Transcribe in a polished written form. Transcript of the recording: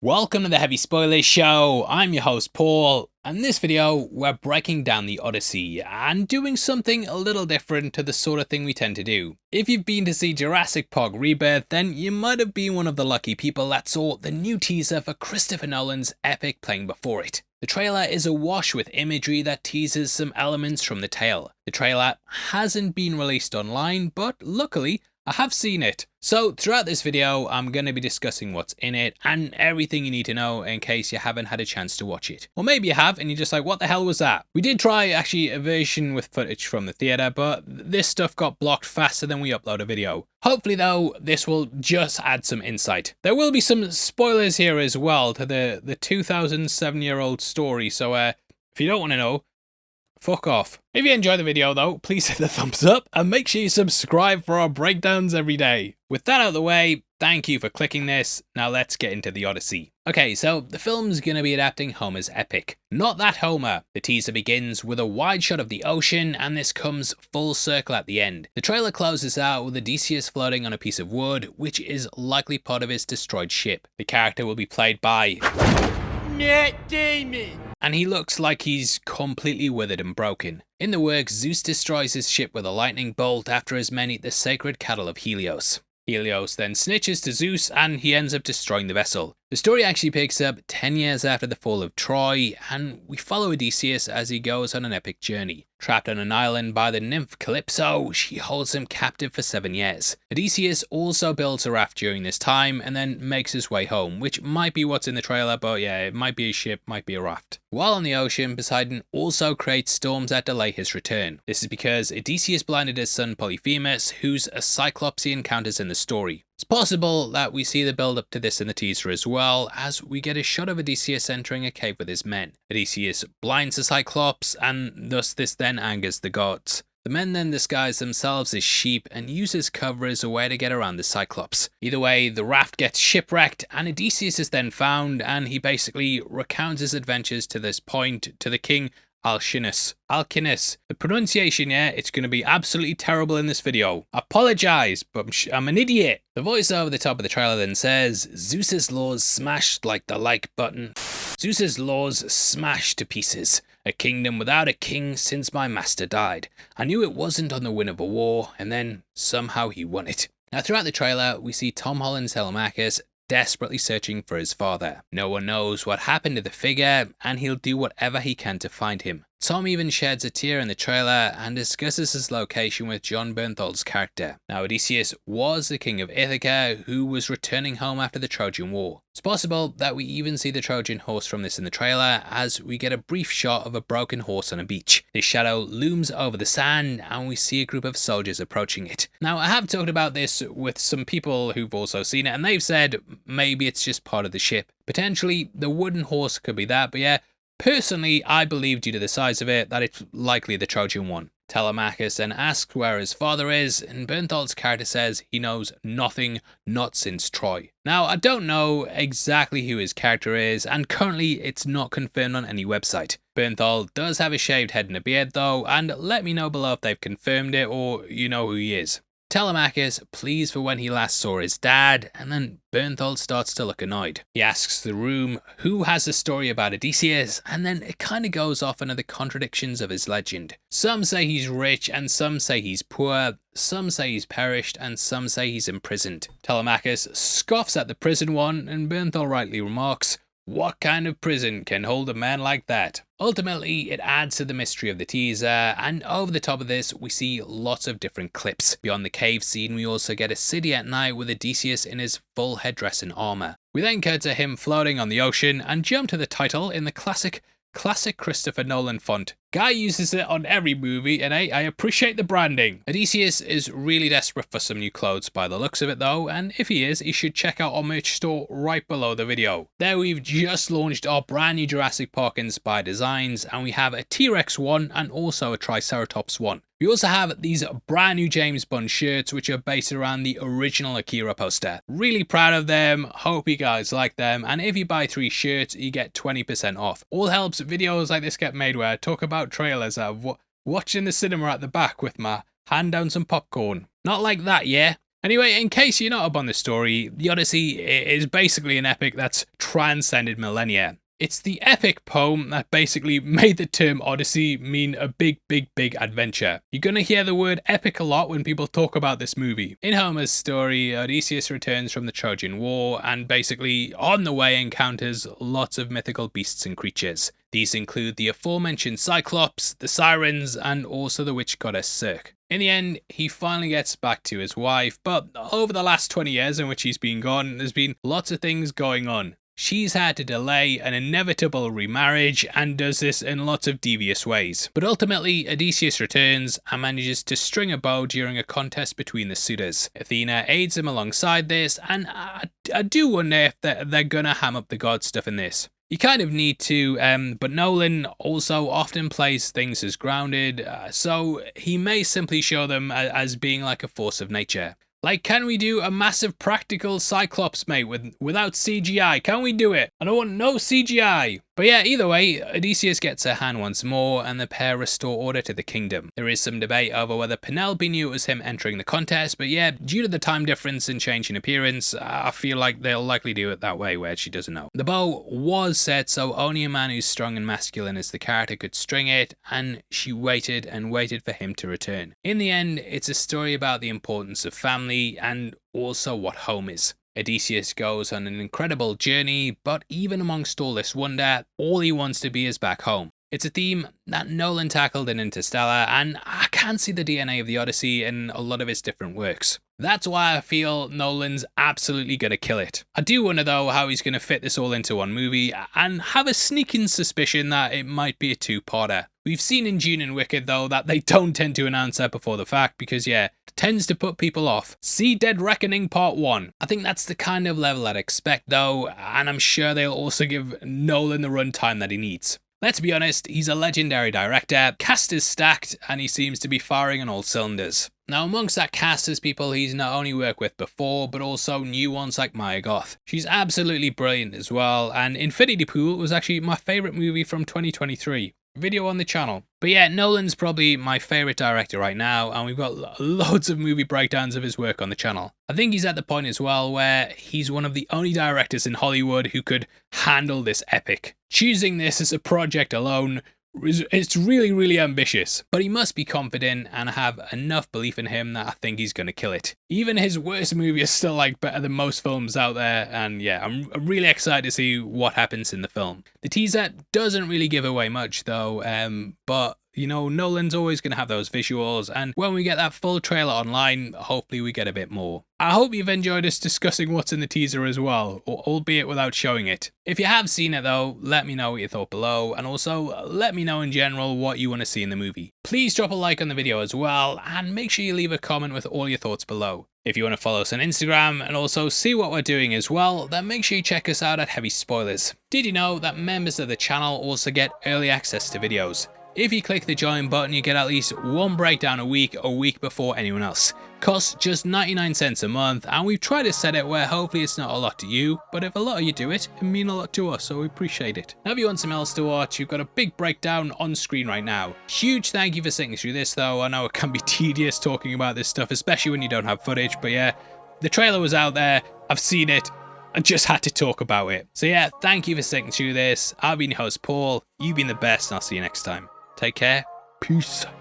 Welcome to the Heavy Spoilers Show. I'm your host Paul, and in this video we're breaking down the Odyssey and doing something a little different to the sort of thing we tend to do. If you've been to see Jurassic Park Rebirth, then you might have been one of the lucky people that saw the new teaser for Christopher Nolan's epic playing before it. The trailer is awash with imagery that teases some elements from the tale. The trailer hasn't been released online, but luckily I have seen it. So throughout this video, I'm going to be discussing what's in it and everything you need to know in case you haven't had a chance to watch it. Or maybe you have and you're just like, what the hell was that? We did try actually a version with footage from the theatre, but this stuff got blocked faster than we upload a video. Hopefully though, this will just add some insight. There will be some spoilers here as well to the 2007-year-old story, so if you don't want to know, fuck off. If you enjoy the video though, please hit the thumbs up and make sure you subscribe for our breakdowns every day. With that out of the way, thank you for clicking this. Now let's get into the Odyssey. Okay, so the film's gonna be adapting Homer's epic. Not that Homer. The teaser begins with a wide shot of the ocean and this comes full circle at the end. The trailer closes out with Odysseus floating on a piece of wood, which is likely part of his destroyed ship. The character will be played by Matt Damon, and he looks like he's completely withered and broken. In the works, Zeus destroys his ship with a lightning bolt after his men eat the sacred cattle of Helios. Helios then snitches to Zeus and he ends up destroying the vessel. The story actually picks up 10 years after the fall of Troy, and we follow Odysseus as he goes on an epic journey. Trapped on an island by the nymph Calypso, she holds him captive for 7 years. Odysseus also builds a raft during this time and then makes his way home, which might be what's in the trailer, but yeah, it might be a ship, might be a raft. While on the ocean, Poseidon also creates storms that delay his return. This is because Odysseus blinded his son Polyphemus, who's a cyclops he encounters in the story. It's possible that we see the build up to this in the teaser as well, as we get a shot of Odysseus entering a cave with his men. Odysseus blinds the Cyclops, and thus this then angers the gods. The men then disguise themselves as sheep and use his cover as a way to get around the Cyclops. Either way, the raft gets shipwrecked and Odysseus is then found, and he basically recounts his adventures to this point to the king Alcinous. The pronunciation, yeah, it's going to be absolutely terrible in this video. Apologise, but I'm an idiot. The voice over the top of the trailer then says, Zeus's laws smashed like the like button. Zeus's laws smashed to pieces. A kingdom without a king since my master died. I knew it wasn't on the win of a war, and then somehow he won it. Now throughout the trailer, we see Tom Holland's Telemachus desperately searching for his father. No one knows what happened to the figure, and he'll do whatever he can to find him. Tom even sheds a tear in the trailer and discusses his location with Jon Bernthal's character. Now Odysseus was the king of Ithaca who was returning home after the Trojan War. It's possible that we even see the Trojan horse from this in the trailer, as we get a brief shot of a broken horse on a beach. His shadow looms over the sand and we see a group of soldiers approaching it. Now I have talked about this with some people who've also seen it and they've said maybe it's just part of the ship. Potentially the wooden horse could be that, but yeah, personally, I believe due to the size of it that it's likely the Trojan one. Telemachus then asks where his father is, and Bernthal's character says he knows nothing, not since Troy. Now, I don't know exactly who his character is, and currently it's not confirmed on any website. Bernthal does have a shaved head and a beard though, and let me know below if they've confirmed it or you know who he is. Telemachus pleads for when he last saw his dad, and then Bernthal starts to look annoyed. He asks the room who has a story about Odysseus, and then it kind of goes off into the contradictions of his legend. Some say he's rich, and some say he's poor, some say he's perished, and some say he's imprisoned. Telemachus scoffs at the prison one, and Bernthal rightly remarks, what kind of prison can hold a man like that? Ultimately, it adds to the mystery of the teaser, and over the top of this, we see lots of different clips. Beyond the cave scene, we also get a city at night with Odysseus in his full headdress and armor. We then cut to him floating on the ocean and jump to the title in the classic Christopher Nolan font. Guy uses it on every movie, and hey, I appreciate the branding. Odysseus is really desperate for some new clothes by the looks of it though, and if he is, he should check out our merch store right below the video. There we've just launched our brand new Jurassic Park inspired designs, and we have a T-Rex one and also a Triceratops one. We also have these brand new James Bond shirts which are based around the original Akira poster. Really proud of them, hope you guys like them, and if you buy 3 shirts you get 20% off. All helps videos like this get made where I talk about trailers that I've watched in the cinema at the back with my hand down some popcorn. Not like that, yeah? Anyway, in case you're not up on the story, the Odyssey is basically an epic that's transcended millennia. It's the epic poem that basically made the term Odyssey mean a big adventure. You're gonna hear the word epic a lot when people talk about this movie. In Homer's story, Odysseus returns from the Trojan War and basically on the way encounters lots of mythical beasts and creatures. These include the aforementioned Cyclops, the Sirens, and also the witch goddess Circe. In the end, he finally gets back to his wife, but over the last 20 years in which he's been gone, there's been lots of things going on. She's had to delay an inevitable remarriage and does this in lots of devious ways. But ultimately, Odysseus returns and manages to string a bow during a contest between the suitors. Athena aids him alongside this, and I do wonder if they're gonna ham up the god stuff in this. You kind of need to, but Nolan also often plays things as grounded, so he may simply show them as being like a force of nature. Like, can we do a massive practical Cyclops, mate, without CGI? Can we do it? I don't want no CGI. But yeah, either way, Odysseus gets her hand once more, and the pair restore order to the kingdom. There is some debate over whether Penelope knew it was him entering the contest, but yeah, due to the time difference and change in appearance, I feel like they'll likely do it that way, where she doesn't know. The bow was set so only a man who's strong and masculine as the character could string it, and she waited and waited for him to return. In the end, it's a story about the importance of family and also what home is. Odysseus goes on an incredible journey, but even amongst all this wonder, all he wants to be is back home. It's a theme that Nolan tackled in Interstellar, and I can see the DNA of the Odyssey in a lot of his different works. That's why I feel Nolan's absolutely gonna kill it. I do wonder though how he's gonna fit this all into one movie, and have a sneaking suspicion that it might be a two-parter. We've seen in Dune and Wicked though that they don't tend to announce that before the fact because yeah, it tends to put people off. See Dead Reckoning Part 1. I think that's the kind of level I'd expect though, and I'm sure they'll also give Nolan the runtime that he needs. Let's be honest, he's a legendary director, cast is stacked, and he seems to be firing on all cylinders. Now amongst that cast is people he's not only worked with before, but also new ones like Maya Goth. She's absolutely brilliant as well, and Infinity Pool was actually my favourite movie from 2023. Video on the channel. But yeah, Nolan's probably my favourite director right now, and we've got loads of movie breakdowns of his work on the channel. I think he's at the point as well where he's one of the only directors in Hollywood who could handle this epic. Choosing this as a project alone, it's really ambitious, but he must be confident and have enough belief in him that I think he's gonna kill it. Even his worst movie is still like better than most films out there, and yeah, I'm really excited to see what happens in the film. The teaser doesn't really give away much though, but you know, Nolan's always going to have those visuals, and when we get that full trailer online, hopefully we get a bit more. I hope you've enjoyed us discussing what's in the teaser as well, albeit without showing it. If you have seen it though, let me know what you thought below, and also let me know in general what you want to see in the movie. Please drop a like on the video as well, and make sure you leave a comment with all your thoughts below. If you want to follow us on Instagram and also see what we're doing as well, then make sure you check us out at Heavy Spoilers. Did you know that members of the channel also get early access to videos? If you click the join button, you get at least one breakdown a week before anyone else. Costs just 99 cents a month, and we've tried to set it where hopefully it's not a lot to you, but if a lot of you do it, it means a lot to us, so we appreciate it. Now if you want something else to watch, you've got a big breakdown on screen right now. Huge thank you for sitting through this though. I know it can be tedious talking about this stuff, especially when you don't have footage, but yeah, the trailer was out there, I've seen it, I just had to talk about it. So yeah, thank you for sitting through this. I've been your host Paul, you've been the best, and I'll see you next time. Take care. Peace.